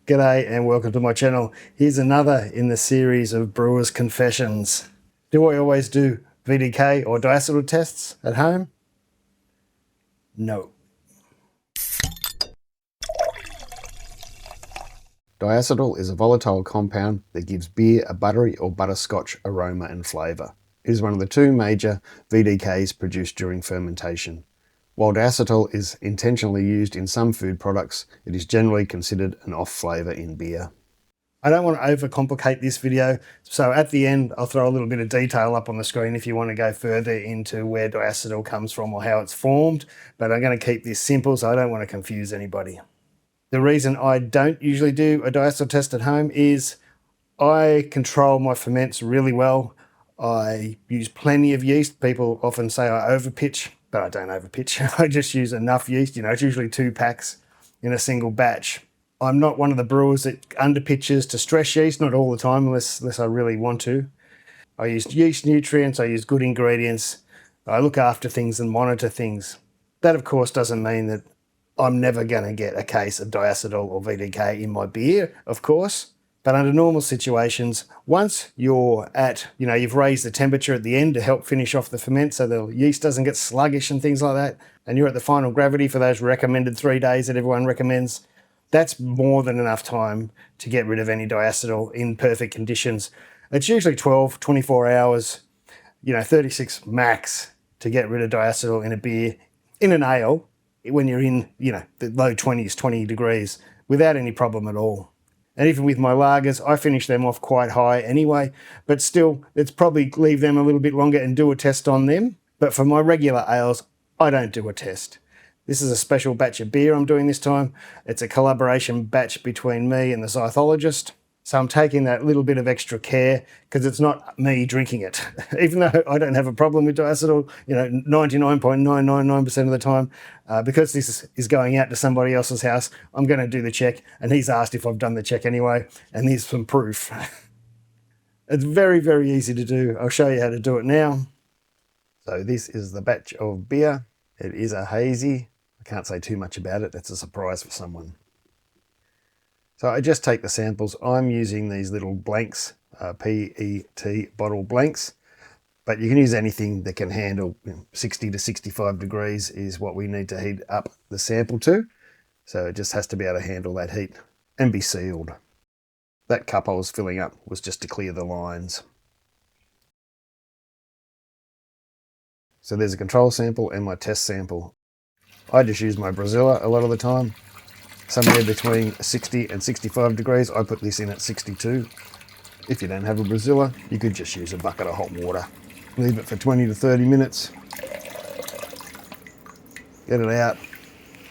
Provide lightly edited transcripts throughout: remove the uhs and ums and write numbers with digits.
G'day and welcome to my channel. Here's another in the series of Brewer's Confessions. Do I always do VDK or diacetyl tests at home? No. Diacetyl is a volatile compound that gives beer a buttery or butterscotch aroma and flavour. It is one of the two major VDKs produced during fermentation. While diacetyl is intentionally used in some food products, it is generally considered an off flavour in beer. I don't want to overcomplicate this video, so at the end I'll throw a little bit of detail up on the screen if you want to go further into where diacetyl comes from or how it's formed, but I'm going to keep this simple so I don't want to confuse anybody. The reason I don't usually do a diacetyl test at home is I control my ferments really well. I use plenty of yeast. People often say I overpitch, but I don't overpitch. I just use enough yeast. It's usually 2 packs in a single batch. I'm not one of the brewers that underpitches to stress yeast, not all the time unless I really want to. I use yeast nutrients, I use good ingredients, I look after things and monitor things. That of course doesn't mean that I'm never going to get a case of diacetyl or VDK in my beer, of course. But under normal situations, once you're at, you've raised the temperature at the end to help finish off the ferment so the yeast doesn't get sluggish and things like that, and you're at the final gravity for those recommended 3 days that everyone recommends, that's more than enough time to get rid of any diacetyl in perfect conditions. It's usually 12, 24 hours, 36 max to get rid of diacetyl in a beer, in an ale, when you're in, the low 20s, 20 degrees, without any problem at all. And even with my lagers, I finish them off quite high anyway, but still, let's probably leave them a little bit longer and do a test on them. But for my regular ales, I don't do a test. This is a special batch of beer I'm doing this time. It's a collaboration batch between me and the zythologist. So I'm taking that little bit of extra care because it's not me drinking it. Even though I don't have a problem with diacetyl, 99.999% of the time, because this is going out to somebody else's house, I'm going to do the check. And he's asked if I've done the check anyway, and here's some proof. It's very, very easy to do. I'll show you how to do it now. So this is the batch of beer. It is a hazy. I can't say too much about it. It's a surprise for someone. So I just take the samples. I'm using these little blanks, PET bottle blanks, but you can use anything that can handle 60 to 65 degrees is what we need to heat up the sample to. So it just has to be able to handle that heat and be sealed. That cup I was filling up was just to clear the lines. So there's a control sample and my test sample. I just use my Brewer a lot of the time. Somewhere between 60 and 65 degrees. I put this in at 62. If you don't have a Brewer, you could just use a bucket of hot water. Leave it for 20 to 30 minutes. Get it out.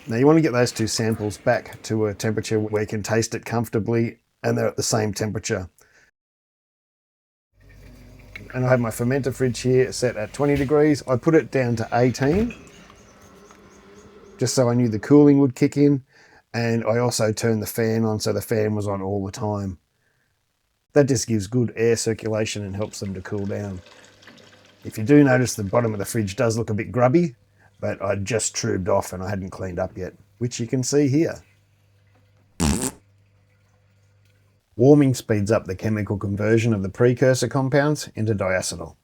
Now you want to get those 2 samples back to a temperature where you can taste it comfortably and they're at the same temperature. And I have my fermenter fridge here set at 20 degrees. I put it down to 18, just so I knew the cooling would kick in. And I also turned the fan on so the fan was on all the time. That just gives good air circulation and helps them to cool down. If you do notice the bottom of the fridge does look a bit grubby, but I just trubed off and I hadn't cleaned up yet, which you can see here. Warming speeds up the chemical conversion of the precursor compounds into diacetyl.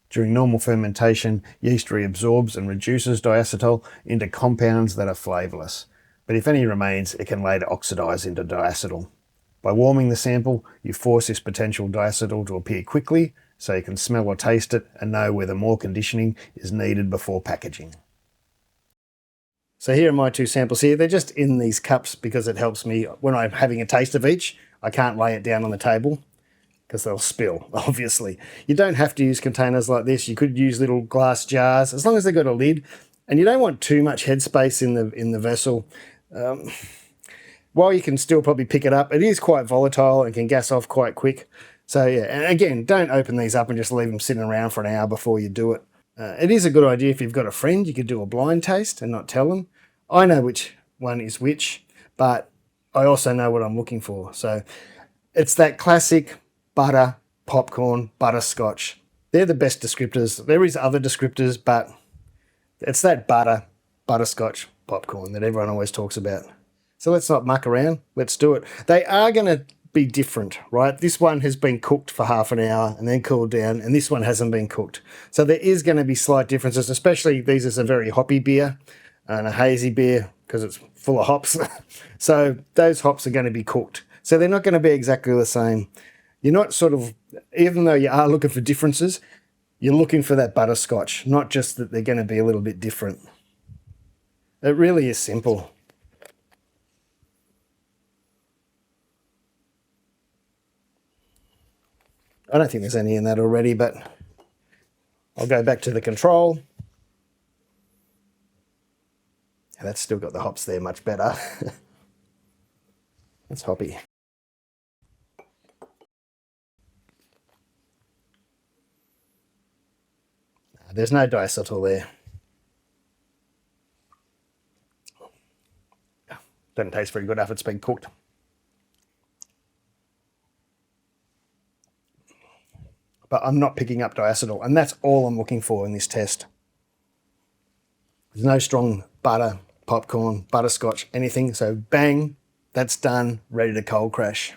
During normal fermentation, yeast reabsorbs and reduces diacetyl into compounds that are flavourless. But if any remains, it can later oxidize into diacetyl. By warming the sample, you force this potential diacetyl to appear quickly so you can smell or taste it and know whether more conditioning is needed before packaging. So here are my 2 samples here. They're just in these cups because it helps me when I'm having a taste of each. I can't lay it down on the table because they'll spill, obviously. You don't have to use containers like this. You could use little glass jars as long as they've got a lid. And you don't want too much headspace in the vessel. While you can still probably pick it up, it is quite volatile and can gas off quite quick. So yeah, and again, don't open these up and just leave them sitting around for an hour before you do it. It is a good idea if you've got a friend, you could do a blind taste and not tell them. I know which one is which, but I also know what I'm looking for. So it's that classic butter, popcorn, butterscotch. They're the best descriptors. There is other descriptors, but it's that butter, butterscotch, popcorn that everyone always talks about. So let's not muck around. Let's do it. They are going to be different, right? This one has been cooked for half an hour and then cooled down, and this one hasn't been cooked. So there is going to be slight differences, especially these is a very hoppy beer and a hazy beer because it's full of hops. So those hops are going to be cooked. So they're not going to be exactly the same. You're not sort of, even though you are looking for differences, you're looking for that butterscotch, not just that they're going to be a little bit different. It really is simple. I don't think there's any in that already, but I'll go back to the control. Yeah, that's still got the hops there much better. That's hoppy. There's no diacetyl there. Doesn't taste very good after it's been cooked. But I'm not picking up diacetyl, and that's all I'm looking for in this test. There's no strong butter, popcorn, butterscotch, anything. So bang, that's done, ready to cold crash.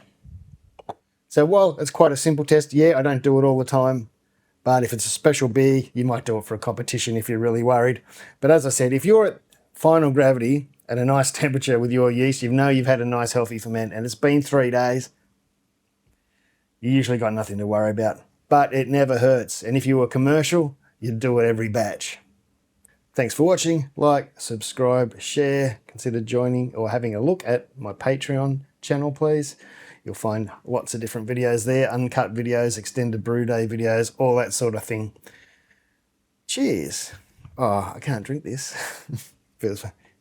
So while it's quite a simple test, yeah, I don't do it all the time. But if it's a special beer, you might do it for a competition if you're really worried. But as I said, if you're at final gravity at a nice temperature with your yeast, you know you've had a nice healthy ferment and it's been 3 days, you usually got nothing to worry about. But it never hurts. And if you were commercial, you'd do it every batch. Thanks for watching. Like, subscribe, share, consider joining or having a look at my Patreon channel, please. You'll find lots of different videos there, uncut videos, extended brew day videos, all that sort of thing. Cheers. Oh, I can't drink this.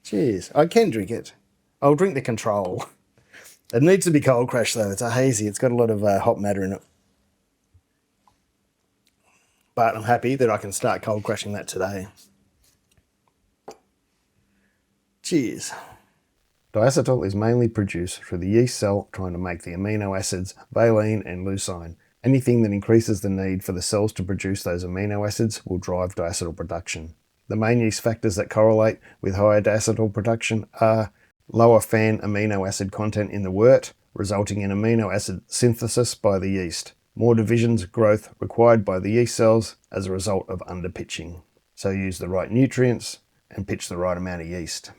Cheers. I can drink it. I'll drink the control. It needs to be cold crash though. It's a hazy. It's got a lot of hop matter in it. But I'm happy that I can start cold crashing that today. Cheers. Diacetyl is mainly produced through the yeast cell trying to make the amino acids valine and leucine. Anything that increases the need for the cells to produce those amino acids will drive diacetyl production. The main yeast factors that correlate with higher diacetyl production are lower fan amino acid content in the wort, resulting in amino acid synthesis by the yeast. More divisions growth required by the yeast cells as a result of underpitching. So use the right nutrients and pitch the right amount of yeast.